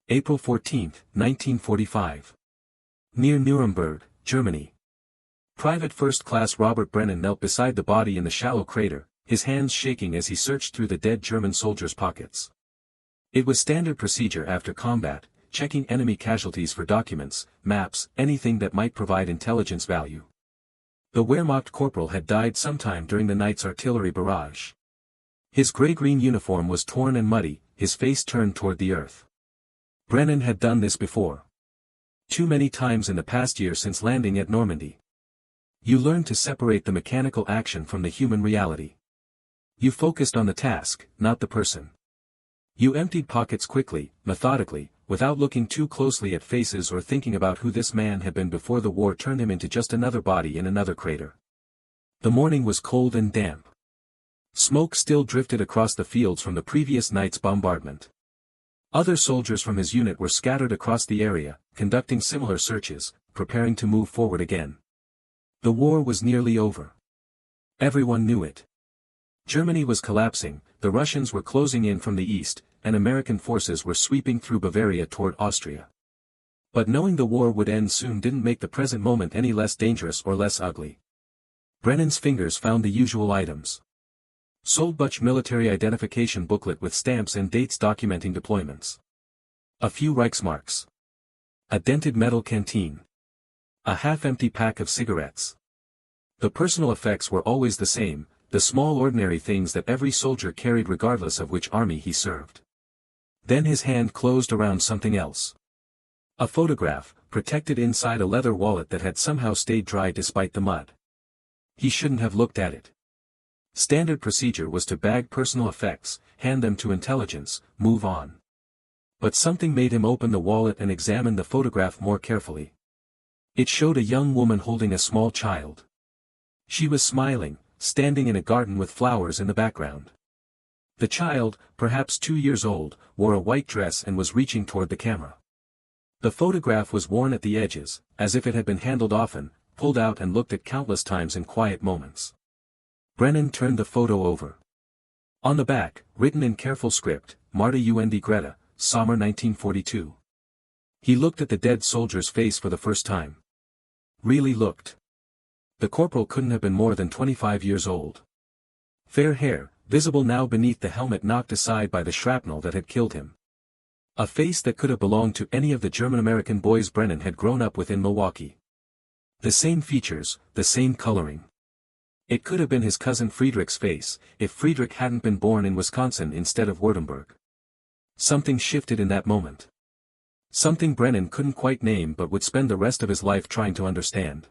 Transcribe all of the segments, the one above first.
April 14, 1945. Near Nuremberg, Germany. Private First Class Robert Brennan knelt beside the body in the shallow crater, his hands shaking as he searched through the dead German soldiers' pockets. It was standard procedure after combat, checking enemy casualties for documents, maps, anything that might provide intelligence value. The Wehrmacht corporal had died sometime during the night's artillery barrage. His gray-green uniform was torn and muddy, his face turned toward the earth. Brennan had done this before. Too many times in the past year since landing at Normandy. You learned to separate the mechanical action from the human reality. You focused on the task, not the person. You emptied pockets quickly, methodically, without looking too closely at faces or thinking about who this man had been before the war turned him into just another body in another crater. The morning was cold and damp. Smoke still drifted across the fields from the previous night's bombardment. Other soldiers from his unit were scattered across the area, conducting similar searches, preparing to move forward again. The war was nearly over. Everyone knew it. Germany was collapsing, the Russians were closing in from the east, and American forces were sweeping through Bavaria toward Austria. But knowing the war would end soon didn't make the present moment any less dangerous or less ugly. Brennan's fingers found the usual items. Soldbuch military identification booklet with stamps and dates documenting deployments. A few Reichsmarks. A dented metal canteen. A half-empty pack of cigarettes. The personal effects were always the same, the small ordinary things that every soldier carried regardless of which army he served. Then his hand closed around something else. A photograph, protected inside a leather wallet that had somehow stayed dry despite the mud. He shouldn't have looked at it. Standard procedure was to bag personal effects, hand them to intelligence, move on. But something made him open the wallet and examine the photograph more carefully. It showed a young woman holding a small child. She was smiling, standing in a garden with flowers in the background. The child, perhaps 2 years old, wore a white dress and was reaching toward the camera. The photograph was worn at the edges, as if it had been handled often, pulled out and looked at countless times in quiet moments. Brennan turned the photo over. On the back, written in careful script, Marta und Greta, Sommer 1942. He looked at the dead soldier's face for the first time. Really looked. The corporal couldn't have been more than 25 years old. Fair hair, visible now beneath the helmet knocked aside by the shrapnel that had killed him. A face that could have belonged to any of the German-American boys Brennan had grown up with in Milwaukee. The same features, the same coloring. It could have been his cousin Friedrich's face, if Friedrich hadn't been born in Wisconsin instead of Württemberg. Something shifted in that moment. Something Brennan couldn't quite name but would spend the rest of his life trying to understand.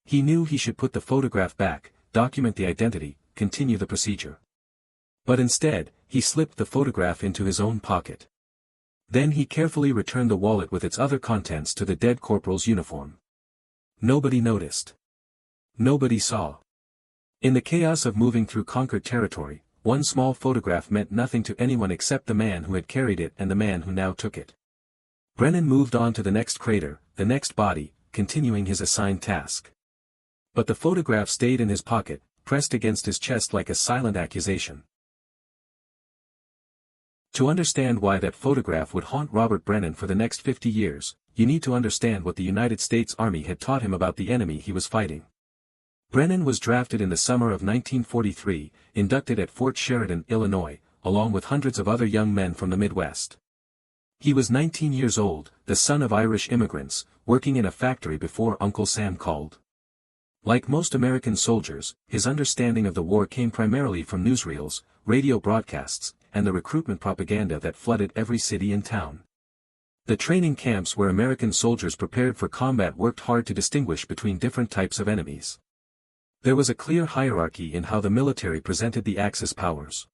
He knew he should put the photograph back, document the identity, continue the procedure. But instead, he slipped the photograph into his own pocket. Then he carefully returned the wallet with its other contents to the dead corporal's uniform. Nobody noticed. Nobody saw. In the chaos of moving through conquered territory, one small photograph meant nothing to anyone except the man who had carried it and the man who now took it. Brennan moved on to the next crater, the next body, continuing his assigned task. But the photograph stayed in his pocket, pressed against his chest like a silent accusation. To understand why that photograph would haunt Robert Brennan for the next 50 years, you need to understand what the United States Army had taught him about the enemy he was fighting. Brennan was drafted in the summer of 1943, inducted at Fort Sheridan, Illinois, along with hundreds of other young men from the Midwest. He was 19 years old, the son of Irish immigrants, working in a factory before Uncle Sam called. Like most American soldiers, his understanding of the war came primarily from newsreels, radio broadcasts, and the recruitment propaganda that flooded every city and town. The training camps where American soldiers prepared for combat worked hard to distinguish between different types of enemies. There was a clear hierarchy in how the military presented the Axis powers.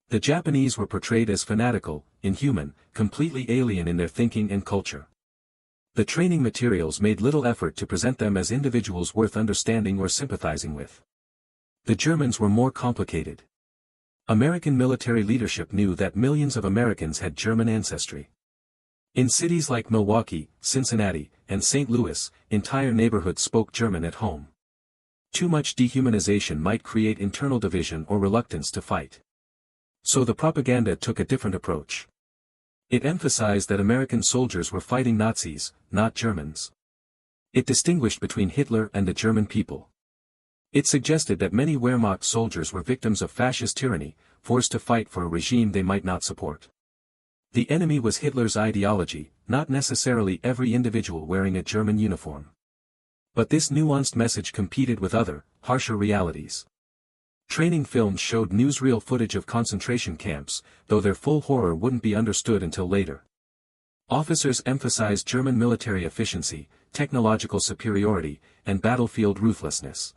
The Japanese were portrayed as fanatical, inhuman, completely alien in their thinking and culture. The training materials made little effort to present them as individuals worth understanding or sympathizing with. The Germans were more complicated. American military leadership knew that millions of Americans had German ancestry. In cities like Milwaukee, Cincinnati, and St. Louis, entire neighborhoods spoke German at home. Too much dehumanization might create internal division or reluctance to fight. So the propaganda took a different approach. It emphasized that American soldiers were fighting Nazis, not Germans. It distinguished between Hitler and the German people. It suggested that many Wehrmacht soldiers were victims of fascist tyranny, forced to fight for a regime they might not support. The enemy was Hitler's ideology, not necessarily every individual wearing a German uniform. But this nuanced message competed with other, harsher realities. Training films showed newsreel footage of concentration camps, though their full horror wouldn't be understood until later. Officers emphasized German military efficiency, technological superiority, and battlefield ruthlessness.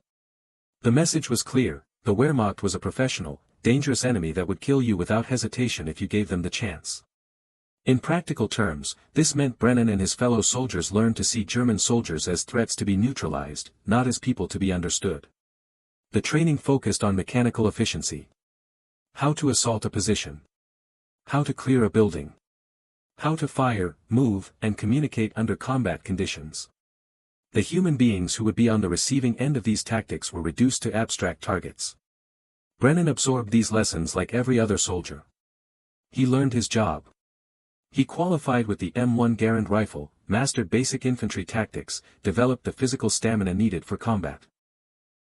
The message was clear: the Wehrmacht was a professional, dangerous enemy that would kill you without hesitation if you gave them the chance. In practical terms, this meant Brennan and his fellow soldiers learned to see German soldiers as threats to be neutralized, not as people to be understood. The training focused on mechanical efficiency. How to assault a position. How to clear a building. How to fire, move, and communicate under combat conditions. The human beings who would be on the receiving end of these tactics were reduced to abstract targets. Brennan absorbed these lessons like every other soldier. He learned his job. He qualified with the M1 Garand rifle, mastered basic infantry tactics, developed the physical stamina needed for combat.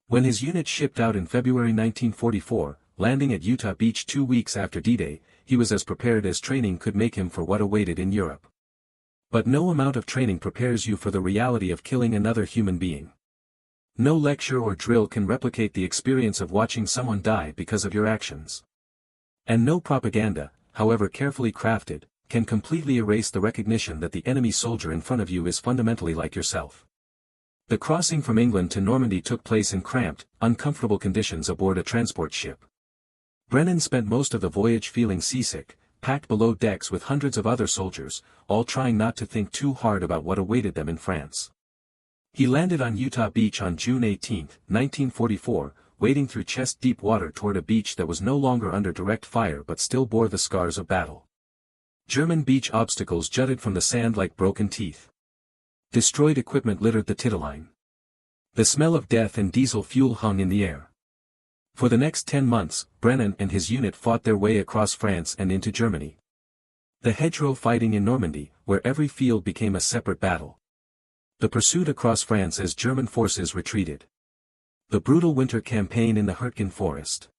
When his unit shipped out in February 1944, landing at Utah Beach 2 weeks after D-Day, he was as prepared as training could make him for what awaited in Europe. But no amount of training prepares you for the reality of killing another human being. No lecture or drill can replicate the experience of watching someone die because of your actions. And no propaganda, however carefully crafted, can completely erase the recognition that the enemy soldier in front of you is fundamentally like yourself. The crossing from England to Normandy took place in cramped, uncomfortable conditions aboard a transport ship. Brennan spent most of the voyage feeling seasick, packed below decks with hundreds of other soldiers, all trying not to think too hard about what awaited them in France. He landed on Utah Beach on June 18, 1944, wading through chest-deep water toward a beach that was no longer under direct fire but still bore the scars of battle. German beach obstacles jutted from the sand like broken teeth. Destroyed equipment littered the titterline. The smell of death and diesel fuel hung in the air. For the next 10 months, Brennan and his unit fought their way across France and into Germany. The hedgerow fighting in Normandy, where every field became a separate battle. The pursuit across France as German forces retreated. The brutal winter campaign in the Hürtgen Forest.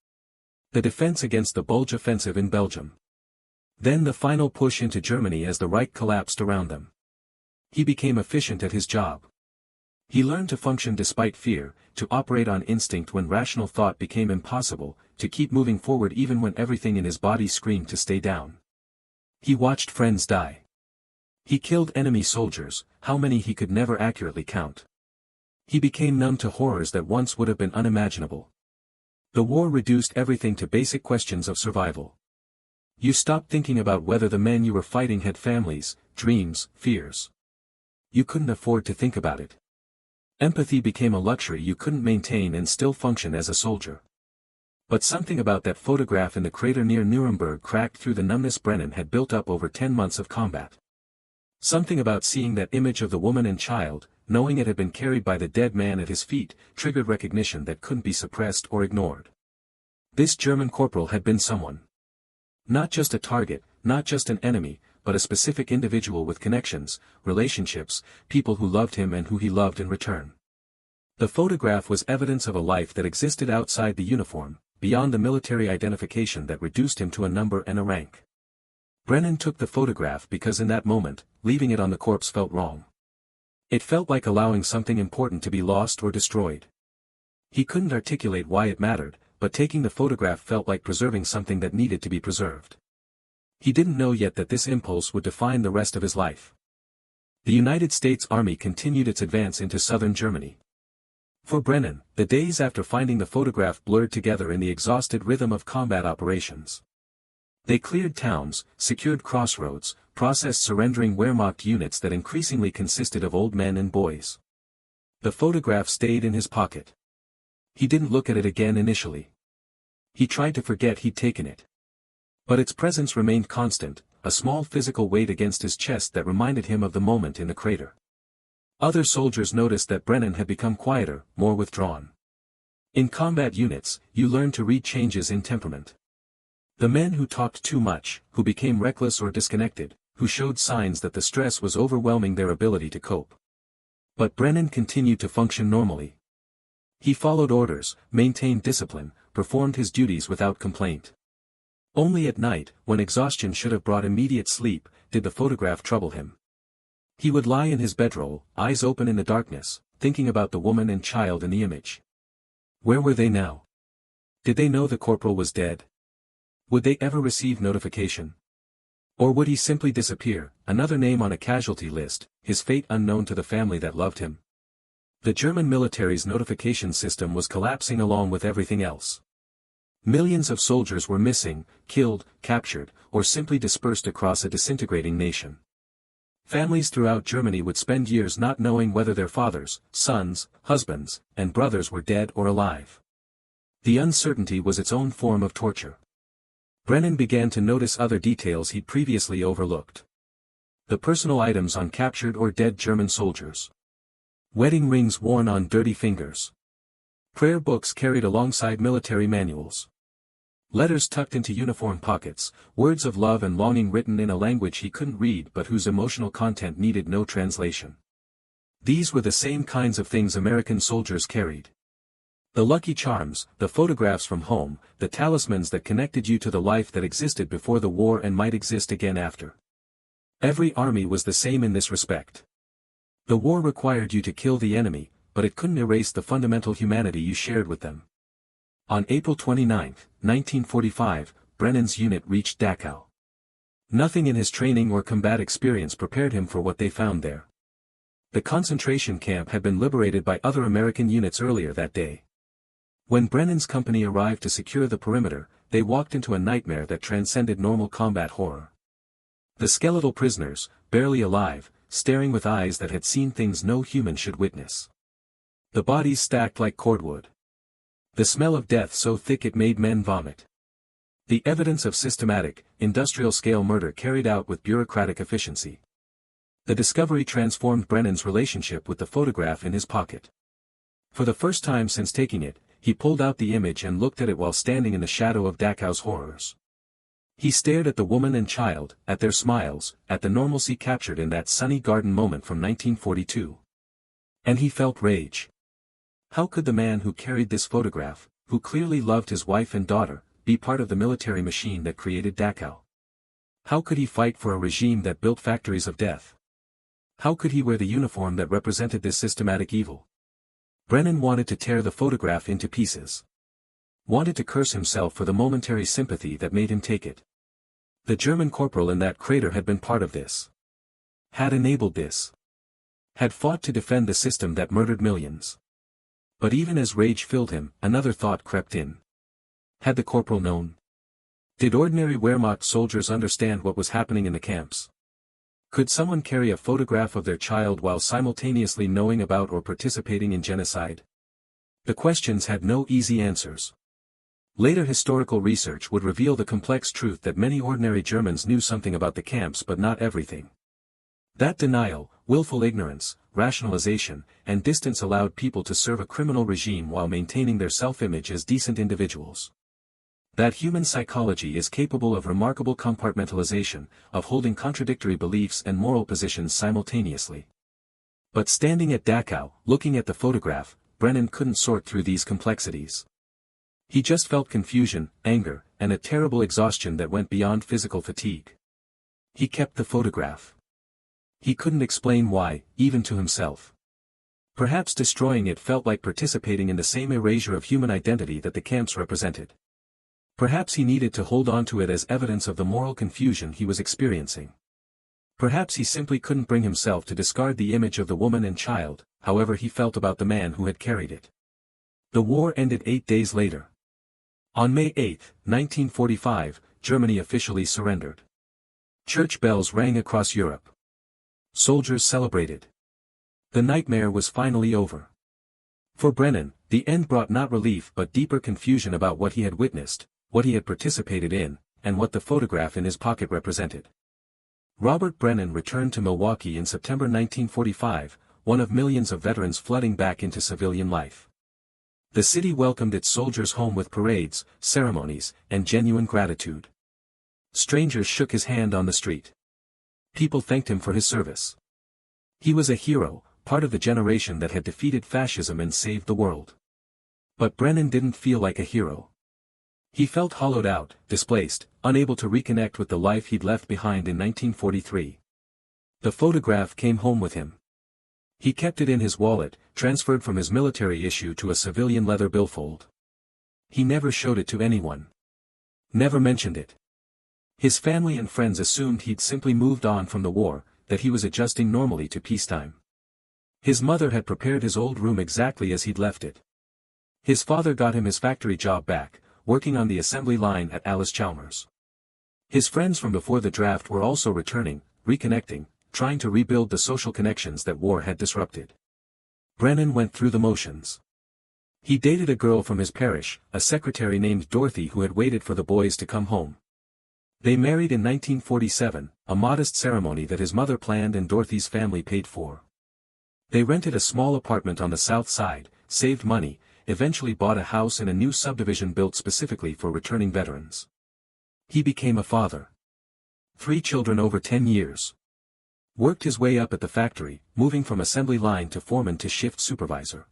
The defense against the Bulge offensive in Belgium. Then the final push into Germany as the Reich collapsed around them. He became efficient at his job. He learned to function despite fear, to operate on instinct when rational thought became impossible, to keep moving forward even when everything in his body screamed to stay down. He watched friends die. He killed enemy soldiers, how many he could never accurately count. He became numb to horrors that once would have been unimaginable. The war reduced everything to basic questions of survival. You stopped thinking about whether the men you were fighting had families, dreams, fears. You couldn't afford to think about it. Empathy became a luxury you couldn't maintain and still function as a soldier. But something about that photograph in the crater near Nuremberg cracked through the numbness Brennan had built up over 10 months of combat. Something about seeing that image of the woman and child, knowing it had been carried by the dead man at his feet, triggered recognition that couldn't be suppressed or ignored. This German corporal had been someone. Not just a target, not just an enemy, but a specific individual with connections, relationships, people who loved him and who he loved in return. The photograph was evidence of a life that existed outside the uniform, beyond the military identification that reduced him to a number and a rank. Brennan took the photograph because in that moment, leaving it on the corpse felt wrong. It felt like allowing something important to be lost or destroyed. He couldn't articulate why it mattered, but taking the photograph felt like preserving something that needed to be preserved. He didn't know yet that this impulse would define the rest of his life. The United States Army continued its advance into southern Germany. For Brennan, the days after finding the photograph blurred together in the exhausted rhythm of combat operations. They cleared towns, secured crossroads, processed surrendering Wehrmacht units that increasingly consisted of old men and boys. The photograph stayed in his pocket. He didn't look at it again initially. He tried to forget he'd taken it. But its presence remained constant, a small physical weight against his chest that reminded him of the moment in the crater. Other soldiers noticed that Brennan had become quieter, more withdrawn. In combat units, you learn to read changes in temperament. The men who talked too much, who became reckless or disconnected, who showed signs that the stress was overwhelming their ability to cope. But Brennan continued to function normally. He followed orders, maintained discipline, performed his duties without complaint. Only at night, when exhaustion should have brought immediate sleep, did the photograph trouble him. He would lie in his bedroll, eyes open in the darkness, thinking about the woman and child in the image. Where were they now? Did they know the corporal was dead? Would they ever receive notification? Or would he simply disappear, another name on a casualty list, his fate unknown to the family that loved him? The German military's notification system was collapsing along with everything else. Millions of soldiers were missing, killed, captured, or simply dispersed across a disintegrating nation. Families throughout Germany would spend years not knowing whether their fathers, sons, husbands, and brothers were dead or alive. The uncertainty was its own form of torture. Brennan began to notice other details he'd previously overlooked. The personal items on captured or dead German soldiers. Wedding rings worn on dirty fingers. Prayer books carried alongside military manuals. Letters tucked into uniform pockets, words of love and longing written in a language he couldn't read but whose emotional content needed no translation. These were the same kinds of things American soldiers carried. The lucky charms, the photographs from home, the talismans that connected you to the life that existed before the war and might exist again after. Every army was the same in this respect. The war required you to kill the enemy, but it couldn't erase the fundamental humanity you shared with them. On April 29, 1945, Brennan's unit reached Dachau. Nothing in his training or combat experience prepared him for what they found there. The concentration camp had been liberated by other American units earlier that day. When Brennan's company arrived to secure the perimeter, they walked into a nightmare that transcended normal combat horror. The skeletal prisoners, barely alive, staring with eyes that had seen things no human should witness. The bodies stacked like cordwood. The smell of death so thick it made men vomit. The evidence of systematic, industrial-scale murder carried out with bureaucratic efficiency. The discovery transformed Brennan's relationship with the photograph in his pocket. For the first time since taking it, he pulled out the image and looked at it while standing in the shadow of Dachau's horrors. He stared at the woman and child, at their smiles, at the normalcy captured in that sunny garden moment from 1942. And he felt rage. How could the man who carried this photograph, who clearly loved his wife and daughter, be part of the military machine that created Dachau? How could he fight for a regime that built factories of death? How could he wear the uniform that represented this systematic evil? Brennan wanted to tear the photograph into pieces. Wanted to curse himself for the momentary sympathy that made him take it. The German corporal in that crater had been part of this. Had enabled this. Had fought to defend the system that murdered millions. But even as rage filled him, another thought crept in. Had the corporal known? Did ordinary Wehrmacht soldiers understand what was happening in the camps? Could someone carry a photograph of their child while simultaneously knowing about or participating in genocide? The questions had no easy answers. Later historical research would reveal the complex truth that many ordinary Germans knew something about the camps but not everything. That denial, willful ignorance, rationalization, and distance allowed people to serve a criminal regime while maintaining their self-image as decent individuals. That human psychology is capable of remarkable compartmentalization, of holding contradictory beliefs and moral positions simultaneously. But standing at Dachau, looking at the photograph, Brennan couldn't sort through these complexities. He just felt confusion, anger, and a terrible exhaustion that went beyond physical fatigue. He kept the photograph. He couldn't explain why, even to himself. Perhaps destroying it felt like participating in the same erasure of human identity that the camps represented. Perhaps he needed to hold on to it as evidence of the moral confusion he was experiencing. Perhaps he simply couldn't bring himself to discard the image of the woman and child, however he felt about the man who had carried it. The war ended 8 days later. On May 8, 1945, Germany officially surrendered. Church bells rang across Europe. Soldiers celebrated. The nightmare was finally over. For Brennan, the end brought not relief but deeper confusion about what he had witnessed, what he had participated in, and what the photograph in his pocket represented. Robert Brennan returned to Milwaukee in September 1945, one of millions of veterans flooding back into civilian life. The city welcomed its soldiers home with parades, ceremonies, and genuine gratitude. Strangers shook his hand on the street. People thanked him for his service. He was a hero, part of the generation that had defeated fascism and saved the world. But Brennan didn't feel like a hero. He felt hollowed out, displaced, unable to reconnect with the life he'd left behind in 1943. The photograph came home with him. He kept it in his wallet, transferred from his military issue to a civilian leather billfold. He never showed it to anyone. Never mentioned it. His family and friends assumed he'd simply moved on from the war, that he was adjusting normally to peacetime. His mother had prepared his old room exactly as he'd left it. His father got him his factory job back, working on the assembly line at Chalmers. His friends from before the draft were also returning, reconnecting, trying to rebuild the social connections that war had disrupted. Brennan went through the motions. He dated a girl from his parish, a secretary named Dorothy who had waited for the boys to come home. They married in 1947, a modest ceremony that his mother planned and Dorothy's family paid for. They rented a small apartment on the south side, saved money, eventually bought a house in a new subdivision built specifically for returning veterans. He became a father. 3 children over 10 years. Worked his way up at the factory, moving from assembly line to foreman to shift supervisor.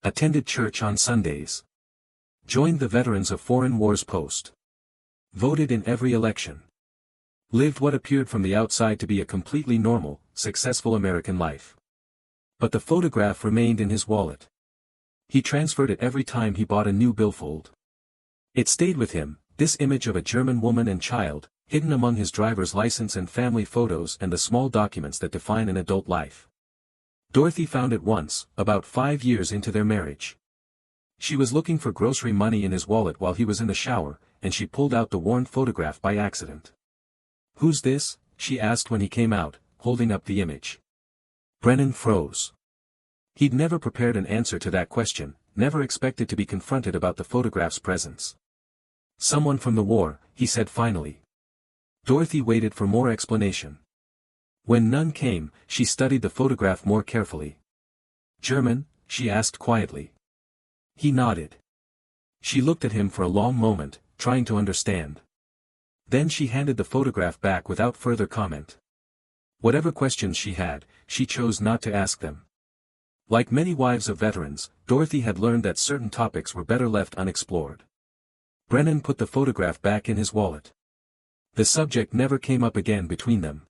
Attended church on Sundays. Joined the Veterans of Foreign Wars Post. Voted in every election. Lived what appeared from the outside to be a completely normal, successful American life. But the photograph remained in his wallet. He transferred it every time he bought a new billfold. It stayed with him, this image of a German woman and child, hidden among his driver's license and family photos and the small documents that define an adult life. Dorothy found it once, about 5 years into their marriage. She was looking for grocery money in his wallet while he was in the shower, and she pulled out the worn photograph by accident. "Who's this?" she asked when he came out, holding up the image. Brennan froze. He'd never prepared an answer to that question, never expected to be confronted about the photograph's presence. "Someone from the war," he said finally. Dorothy waited for more explanation. When none came, she studied the photograph more carefully. "German?" she asked quietly. He nodded. She looked at him for a long moment, trying to understand. Then she handed the photograph back without further comment. Whatever questions she had, she chose not to ask them. Like many wives of veterans, Dorothy had learned that certain topics were better left unexplored. Brennan put the photograph back in his wallet. The subject never came up again between them.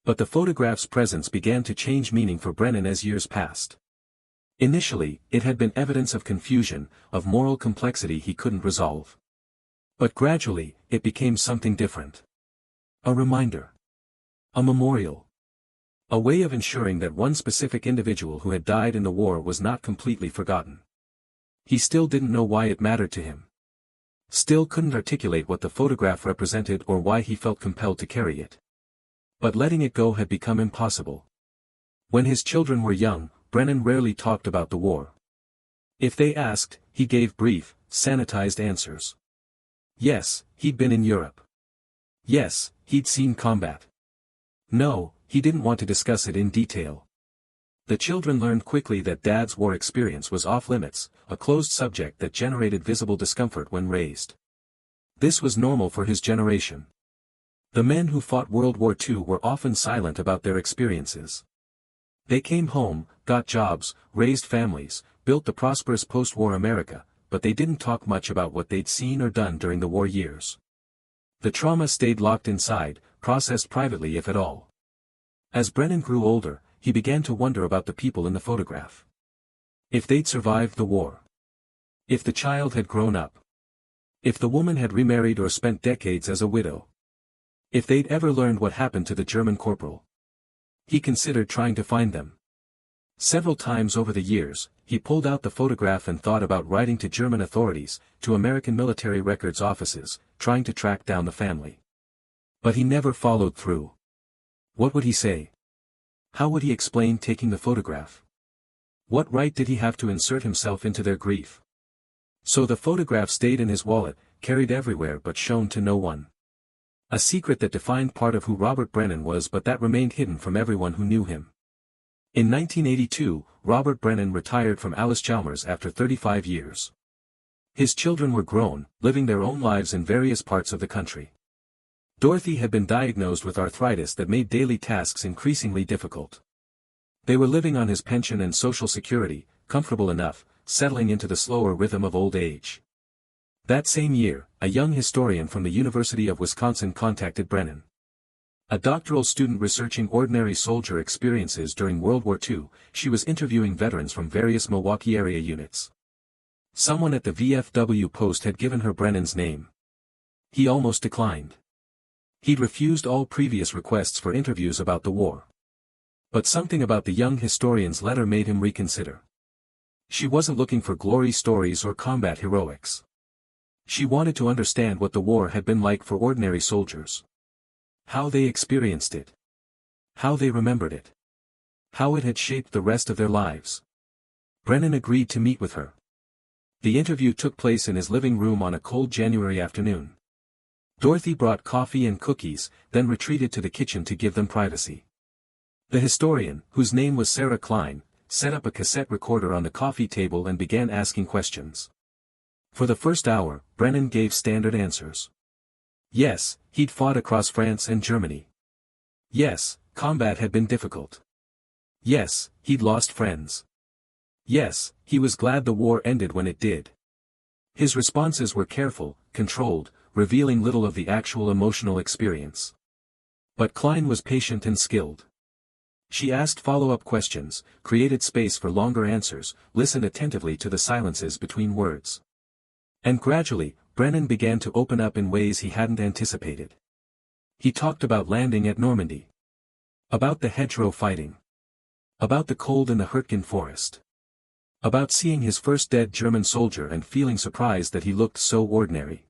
But the photograph's presence began to change meaning for Brennan as years passed. Initially, it had been evidence of confusion, of moral complexity he couldn't resolve. But gradually, it became something different. A reminder. A memorial. A way of ensuring that one specific individual who had died in the war was not completely forgotten. He still didn't know why it mattered to him. Still couldn't articulate what the photograph represented or why he felt compelled to carry it. But letting it go had become impossible. When his children were young, Brennan rarely talked about the war. If they asked, he gave brief, sanitized answers. Yes, he'd been in Europe. Yes, he'd seen combat. No, he didn't want to discuss it in detail. The children learned quickly that Dad's war experience was off-limits, a closed subject that generated visible discomfort when raised. This was normal for his generation. The men who fought World War II were often silent about their experiences. They came home, got jobs, raised families, built the prosperous post-war America, but they didn't talk much about what they'd seen or done during the war years. The trauma stayed locked inside, processed privately if at all. As Brennan grew older, he began to wonder about the people in the photograph. If they'd survived the war. If the child had grown up. If the woman had remarried or spent decades as a widow. If they'd ever learned what happened to the German corporal. He considered trying to find them. Several times over the years, he pulled out the photograph and thought about writing to German authorities, to American military records offices, trying to track down the family. But he never followed through. What would he say? How would he explain taking the photograph? What right did he have to insert himself into their grief? So the photograph stayed in his wallet, carried everywhere but shown to no one. A secret that defined part of who Robert Brennan was but that remained hidden from everyone who knew him. In 1982, Robert Brennan retired from Chalmers after 35 years. His children were grown, living their own lives in various parts of the country. Dorothy had been diagnosed with arthritis that made daily tasks increasingly difficult. They were living on his pension and social security, comfortable enough, settling into the slower rhythm of old age. That same year, a young historian from the University of Wisconsin contacted Brennan. A doctoral student researching ordinary soldier experiences during World War II, she was interviewing veterans from various Milwaukee area units. Someone at the VFW post had given her Brennan's name. He almost declined. He'd refused all previous requests for interviews about the war. But something about the young historian's letter made him reconsider. She wasn't looking for glory stories or combat heroics. She wanted to understand what the war had been like for ordinary soldiers. How they experienced it. How they remembered it. How it had shaped the rest of their lives. Brennan agreed to meet with her. The interview took place in his living room on a cold January afternoon. Dorothy brought coffee and cookies, then retreated to the kitchen to give them privacy. The historian, whose name was Sarah Klein, set up a cassette recorder on the coffee table and began asking questions. For the first hour, Brennan gave standard answers. Yes, he'd fought across France and Germany. Yes, combat had been difficult. Yes, he'd lost friends. Yes, he was glad the war ended when it did. His responses were careful, controlled, revealing little of the actual emotional experience. But Klein was patient and skilled. She asked follow-up questions, created space for longer answers, listened attentively to the silences between words. And gradually, Brennan began to open up in ways he hadn't anticipated. He talked about landing at Normandy. About the hedgerow fighting. About the cold in the Hürtgen Forest. About seeing his first dead German soldier and feeling surprised that he looked so ordinary.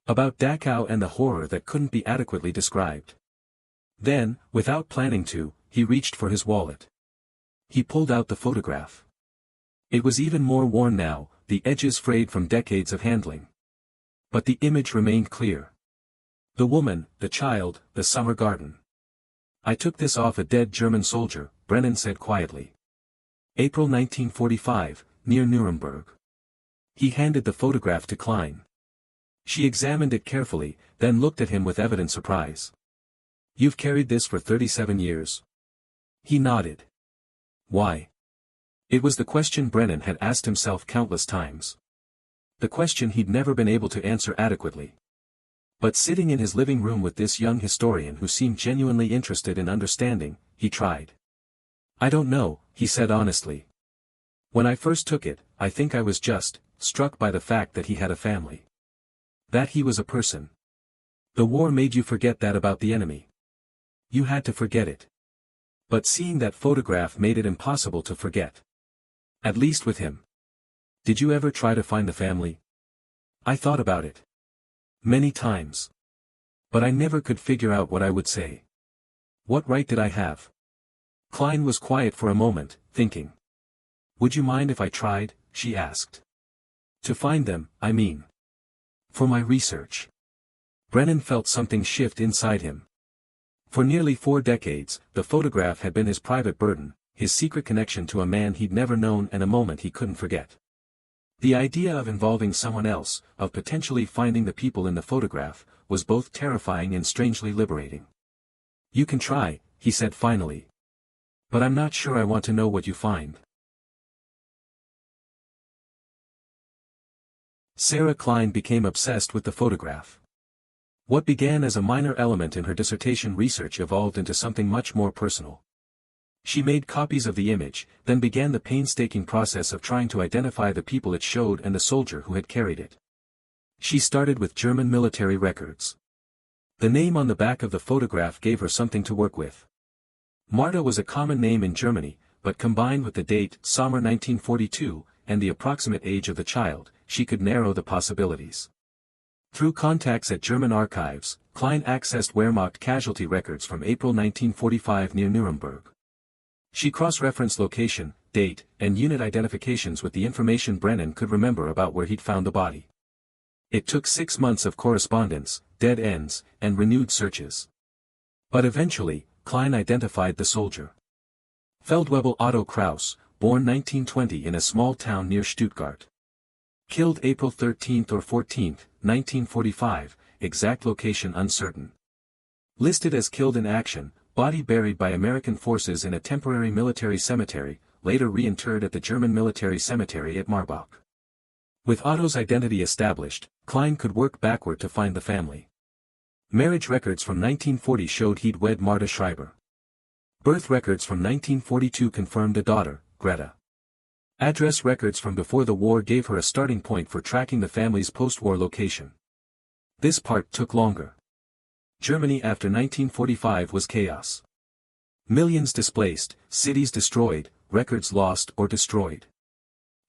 About Dachau and the horror that couldn't be adequately described. Then, without planning to, he reached for his wallet. He pulled out the photograph. It was even more worn now, the edges frayed from decades of handling. But the image remained clear. The woman, the child, the summer garden. I took this off a dead German soldier, Brennan said quietly. April 1945, near Nuremberg. He handed the photograph to Klein. She examined it carefully, then looked at him with evident surprise. You've carried this for 37 years. He nodded. Why? It was the question Brennan had asked himself countless times. The question he'd never been able to answer adequately. But sitting in his living room with this young historian who seemed genuinely interested in understanding, he tried. I don't know, he said honestly. When I first took it, I think I was just struck by the fact that he had a family. That he was a person. The war made you forget that about the enemy. You had to forget it. But seeing that photograph made it impossible to forget. At least with him. Did you ever try to find the family? I thought about it. Many times. But I never could figure out what I would say. What right did I have? Klein was quiet for a moment, thinking. Would you mind if I tried? She asked. To find them, I mean. For my research. Brennan felt something shift inside him. For nearly 4 decades, the photograph had been his private burden, his secret connection to a man he'd never known and a moment he couldn't forget. The idea of involving someone else, of potentially finding the people in the photograph, was both terrifying and strangely liberating. You can try, he said finally. But I'm not sure I want to know what you find. Sarah Klein became obsessed with the photograph. What began as a minor element in her dissertation research evolved into something much more personal. She made copies of the image, then began the painstaking process of trying to identify the people it showed and the soldier who had carried it. She started with German military records. The name on the back of the photograph gave her something to work with. Marta was a common name in Germany, but combined with the date, Sommer 1942, and the approximate age of the child, she could narrow the possibilities. Through contacts at German archives, Klein accessed Wehrmacht casualty records from April 1945 near Nuremberg. She cross-referenced location, date, and unit identifications with the information Brennan could remember about where he'd found the body. It took 6 months of correspondence, dead ends, and renewed searches. But eventually, Klein identified the soldier. Feldwebel Otto Kraus, born 1920 in a small town near Stuttgart. Killed April 13 or 14, 1945, exact location uncertain. Listed as killed in action, body buried by American forces in a temporary military cemetery, later reinterred at the German military cemetery at Marbach. With Otto's identity established, Klein could work backward to find the family. Marriage records from 1940 showed he'd wed Marta Schreiber. Birth records from 1942 confirmed a daughter, Greta. Address records from before the war gave her a starting point for tracking the family's post-war location. This part took longer. Germany after 1945 was chaos. Millions displaced, cities destroyed, records lost or destroyed.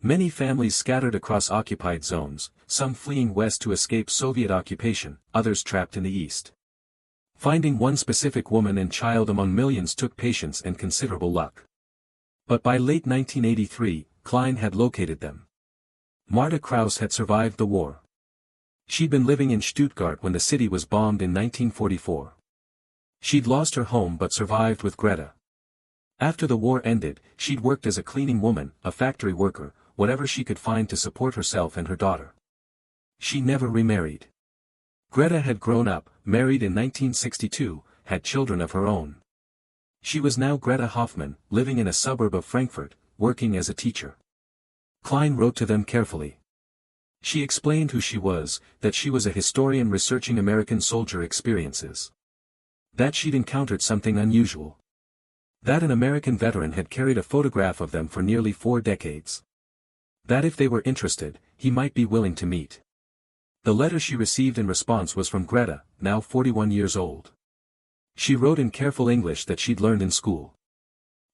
Many families scattered across occupied zones, some fleeing west to escape Soviet occupation, others trapped in the east. Finding one specific woman and child among millions took patience and considerable luck. But by late 1983, Klein had located them. Marta Kraus had survived the war. She'd been living in Stuttgart when the city was bombed in 1944. She'd lost her home but survived with Greta. After the war ended, she'd worked as a cleaning woman, a factory worker, whatever she could find to support herself and her daughter. She never remarried. Greta had grown up, married in 1962, had children of her own. She was now Greta Hoffmann, living in a suburb of Frankfurt, working as a teacher. Klein wrote to them carefully. She explained who she was, that she was a historian researching American soldier experiences. That she'd encountered something unusual. That an American veteran had carried a photograph of them for nearly 4 decades. That if they were interested, he might be willing to meet. The letter she received in response was from Greta, now 41 years old. She wrote in careful English that she'd learned in school.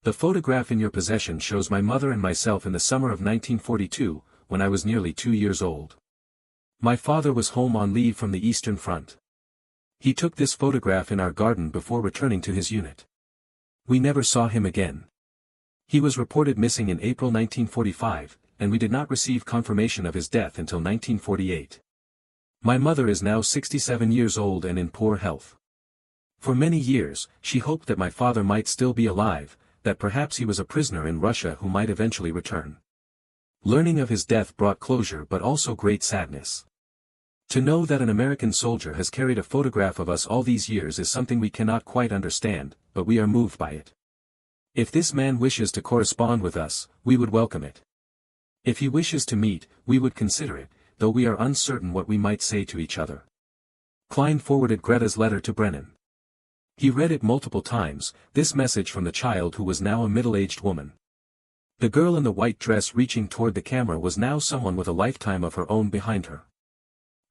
The photograph in your possession shows my mother and myself in the summer of 1942, when I was nearly 2 years old. My father was home on leave from the Eastern Front. He took this photograph in our garden before returning to his unit. We never saw him again. He was reported missing in April 1945, and we did not receive confirmation of his death until 1948. My mother is now 67 years old and in poor health. For many years, she hoped that my father might still be alive, that perhaps he was a prisoner in Russia who might eventually return. Learning of his death brought closure but also great sadness. To know that an American soldier has carried a photograph of us all these years is something we cannot quite understand, but we are moved by it. If this man wishes to correspond with us, we would welcome it. If he wishes to meet, we would consider it, though we are uncertain what we might say to each other. Klein forwarded Greta's letter to Brennan. He read it multiple times, this message from the child who was now a middle-aged woman. The girl in the white dress reaching toward the camera was now someone with a lifetime of her own behind her.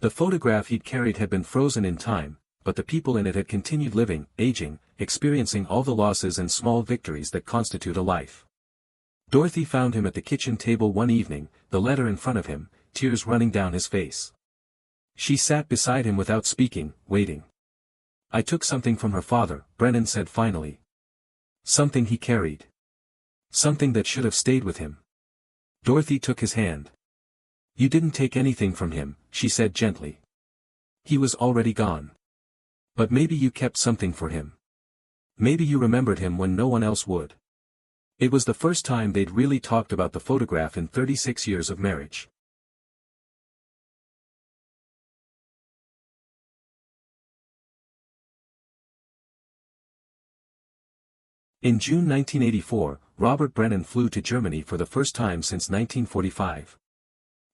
The photograph he'd carried had been frozen in time, but the people in it had continued living, aging, experiencing all the losses and small victories that constitute a life. Dorothy found him at the kitchen table one evening, the letter in front of him, tears running down his face. She sat beside him without speaking, waiting. I took something from her father, Brennan said finally. Something he carried. Something that should have stayed with him. Dorothy took his hand. You didn't take anything from him, she said gently. He was already gone. But maybe you kept something for him. Maybe you remembered him when no one else would. It was the first time they'd really talked about the photograph in 36 years of marriage. In June 1984, Robert Brennan flew to Germany for the first time since 1945.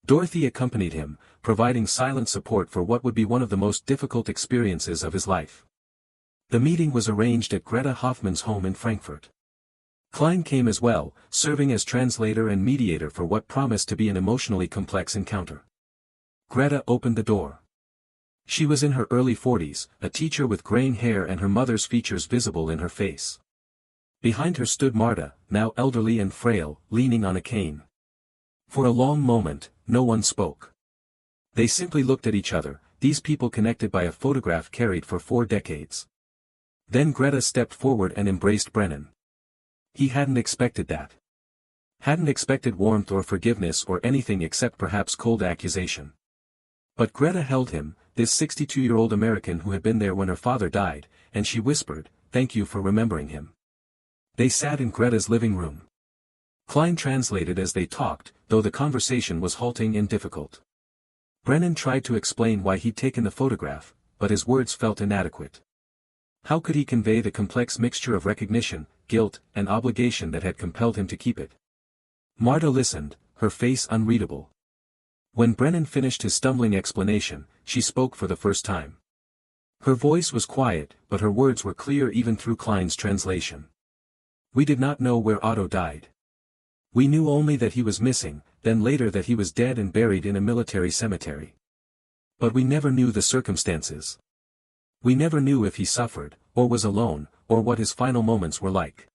Dorothy accompanied him, providing silent support for what would be one of the most difficult experiences of his life. The meeting was arranged at Greta Hoffmann's home in Frankfurt. Klein came as well, serving as translator and mediator for what promised to be an emotionally complex encounter. Greta opened the door. She was in her early 40s, a teacher with graying hair and her mother's features visible in her face. Behind her stood Marta, now elderly and frail, leaning on a cane. For a long moment, no one spoke. They simply looked at each other, these people connected by a photograph carried for 4 decades. Then Greta stepped forward and embraced Brennan. He hadn't expected that. Hadn't expected warmth or forgiveness or anything except perhaps cold accusation. But Greta held him, this 62-year-old American who had been there when her father died, and she whispered, "Thank you for remembering him." They sat in Greta's living room. Klein translated as they talked, though the conversation was halting and difficult. Brennan tried to explain why he'd taken the photograph, but his words felt inadequate. How could he convey the complex mixture of recognition, guilt, and obligation that had compelled him to keep it? Marta listened, her face unreadable. When Brennan finished his stumbling explanation, she spoke for the first time. Her voice was quiet, but her words were clear even through Klein's translation. We did not know where Otto died. We knew only that he was missing, then later that he was dead and buried in a military cemetery. But we never knew the circumstances. We never knew if he suffered, or was alone, or what his final moments were like.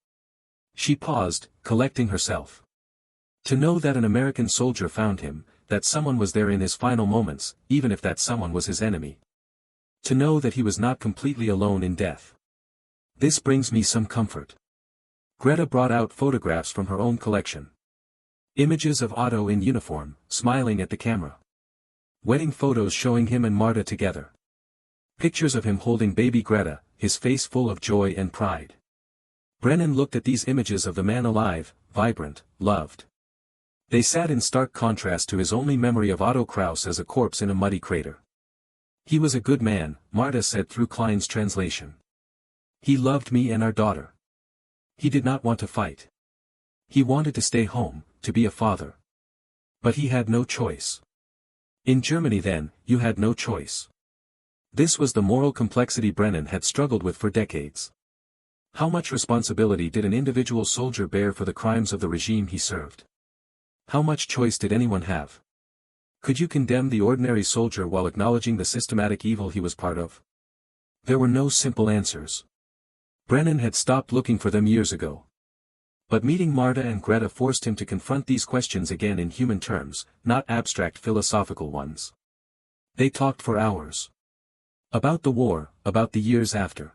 She paused, collecting herself. To know that an American soldier found him, that someone was there in his final moments, even if that someone was his enemy. To know that he was not completely alone in death. This brings me some comfort. Greta brought out photographs from her own collection. Images of Otto in uniform, smiling at the camera. Wedding photos showing him and Marta together. Pictures of him holding baby Greta, his face full of joy and pride. Brennan looked at these images of the man alive, vibrant, loved. They sat in stark contrast to his only memory of Otto Kraus as a corpse in a muddy crater. He was a good man, Marta said through Klein's translation. He loved me and our daughter. He did not want to fight. He wanted to stay home, to be a father. But he had no choice. In Germany then, you had no choice. This was the moral complexity Brennan had struggled with for decades. How much responsibility did an individual soldier bear for the crimes of the regime he served? How much choice did anyone have? Could you condemn the ordinary soldier while acknowledging the systematic evil he was part of? There were no simple answers. Brennan had stopped looking for them years ago. But meeting Marta and Greta forced him to confront these questions again in human terms, not abstract philosophical ones. They talked for hours. About the war, about the years after.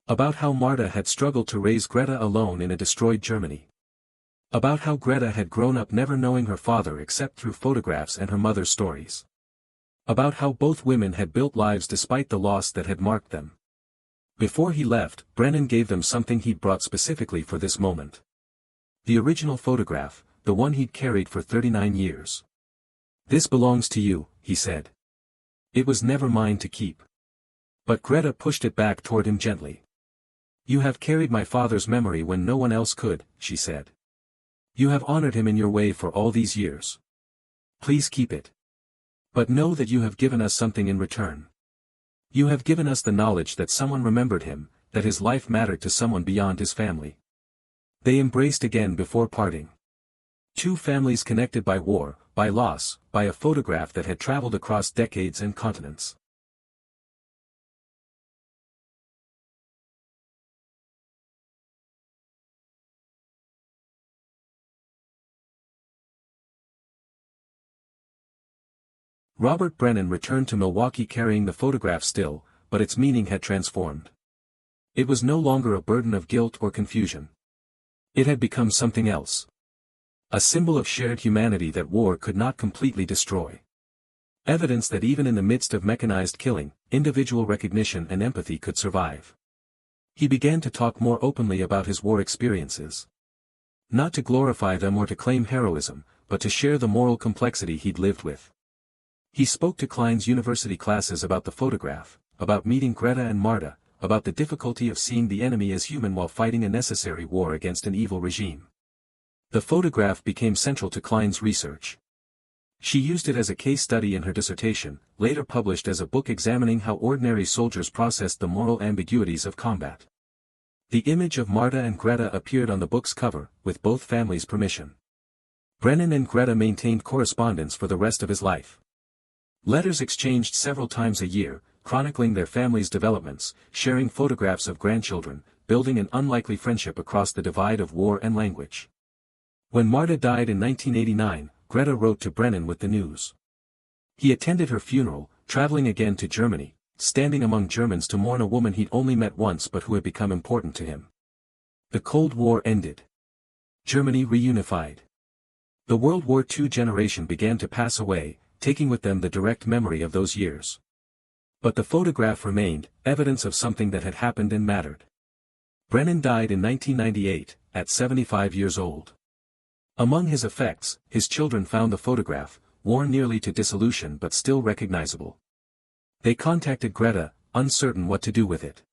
About how Marta had struggled to raise Greta alone in a destroyed Germany. About how Greta had grown up never knowing her father except through photographs and her mother's stories. About how both women had built lives despite the loss that had marked them. Before he left, Brennan gave them something he'd brought specifically for this moment. The original photograph, the one he'd carried for 39 years. This belongs to you, he said. It was never mine to keep. But Greta pushed it back toward him gently. You have carried my father's memory when no one else could, she said. You have honored him in your way for all these years. Please keep it. But know that you have given us something in return. You have given us the knowledge that someone remembered him, that his life mattered to someone beyond his family. They embraced again before parting. Two families connected by war, by loss, by a photograph that had traveled across decades and continents. Robert Brennan returned to Milwaukee carrying the photograph still, but its meaning had transformed. It was no longer a burden of guilt or confusion. It had become something else. A symbol of shared humanity that war could not completely destroy. Evidence that even in the midst of mechanized killing, individual recognition and empathy could survive. He began to talk more openly about his war experiences. Not to glorify them or to claim heroism, but to share the moral complexity he'd lived with. He spoke to Klein's university classes about the photograph, about meeting Greta and Marta, about the difficulty of seeing the enemy as human while fighting a necessary war against an evil regime. The photograph became central to Klein's research. She used it as a case study in her dissertation, later published as a book examining how ordinary soldiers processed the moral ambiguities of combat. The image of Marta and Greta appeared on the book's cover, with both families' permission. Brennan and Greta maintained correspondence for the rest of his life. Letters exchanged several times a year, chronicling their family's developments, sharing photographs of grandchildren, building an unlikely friendship across the divide of war and language. When Marta died in 1989, Greta wrote to Brennan with the news. He attended her funeral, traveling again to Germany, standing among Germans to mourn a woman he'd only met once but who had become important to him. The Cold War ended. Germany reunified. The World War II generation began to pass away, taking with them the direct memory of those years. But the photograph remained, evidence of something that had happened and mattered. Brennan died in 1998, at 75 years old. Among his effects, his children found the photograph, worn nearly to dissolution but still recognizable. They contacted Greta, uncertain what to do with it.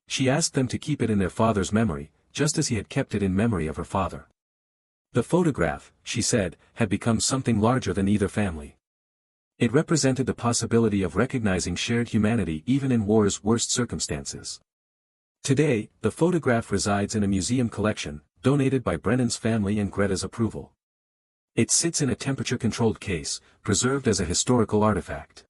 She asked them to keep it in their father's memory, just as he had kept it in memory of her father. The photograph, she said, had become something larger than either family. It represented the possibility of recognizing shared humanity even in war's worst circumstances. Today, the photograph resides in a museum collection, donated by Brennan's family and Greta's approval. It sits in a temperature-controlled case, preserved as a historical artifact.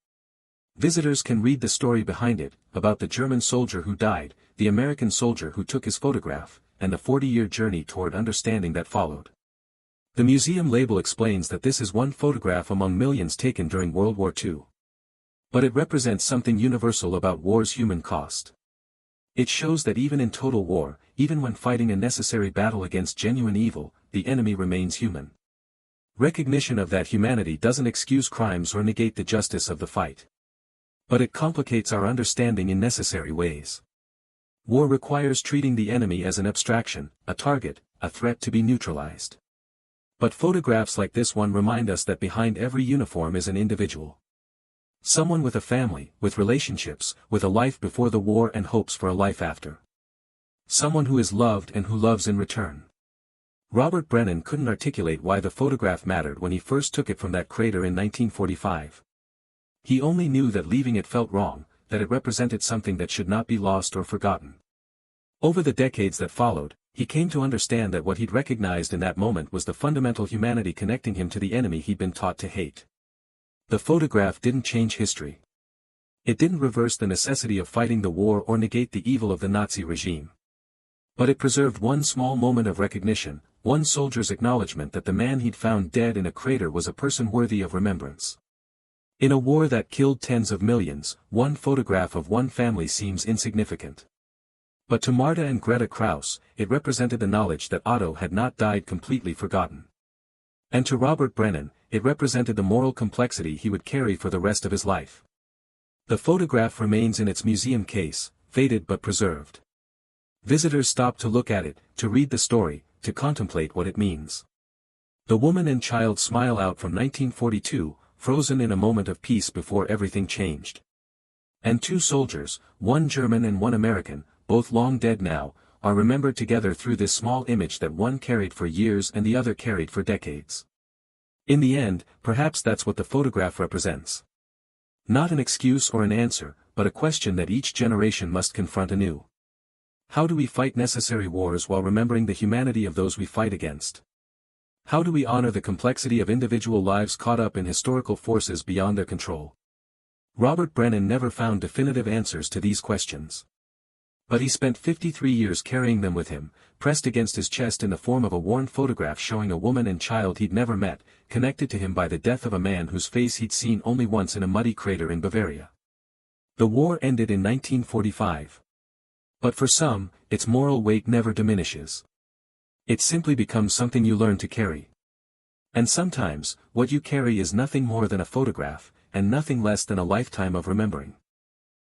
Visitors can read the story behind it, about the German soldier who died, the American soldier who took his photograph, and the 40-year journey toward understanding that followed. The museum label explains that this is one photograph among millions taken during World War II. But it represents something universal about war's human cost. It shows that even in total war, even when fighting a necessary battle against genuine evil, the enemy remains human. Recognition of that humanity doesn't excuse crimes or negate the justice of the fight. But it complicates our understanding in necessary ways. War requires treating the enemy as an abstraction, a target, a threat to be neutralized. But photographs like this one remind us that behind every uniform is an individual. Someone with a family, with relationships, with a life before the war and hopes for a life after. Someone who is loved and who loves in return. Robert Brennan couldn't articulate why the photograph mattered when he first took it from that crater in 1945. He only knew that leaving it felt wrong, that it represented something that should not be lost or forgotten. Over the decades that followed, he came to understand that what he'd recognized in that moment was the fundamental humanity connecting him to the enemy he'd been taught to hate. The photograph didn't change history. It didn't reverse the necessity of fighting the war or negate the evil of the Nazi regime. But it preserved one small moment of recognition, one soldier's acknowledgement that the man he'd found dead in a crater was a person worthy of remembrance. In a war that killed tens of millions, one photograph of one family seems insignificant. But to Marta and Greta Kraus, it represented the knowledge that Otto had not died completely forgotten. And to Robert Brennan, it represented the moral complexity he would carry for the rest of his life. The photograph remains in its museum case, faded but preserved. Visitors stop to look at it, to read the story, to contemplate what it means. The woman and child smile out from 1942, frozen in a moment of peace before everything changed. And two soldiers, one German and one American, both long dead now, are remembered together through this small image that one carried for years and the other carried for decades. In the end, perhaps that's what the photograph represents. Not an excuse or an answer, but a question that each generation must confront anew. How do we fight necessary wars while remembering the humanity of those we fight against? How do we honor the complexity of individual lives caught up in historical forces beyond their control? Robert Brennan never found definitive answers to these questions. But he spent 53 years carrying them with him, pressed against his chest in the form of a worn photograph showing a woman and child he'd never met, connected to him by the death of a man whose face he'd seen only once in a muddy crater in Bavaria. The war ended in 1945. But for some, its moral weight never diminishes. It simply becomes something you learn to carry. And sometimes, what you carry is nothing more than a photograph, and nothing less than a lifetime of remembering.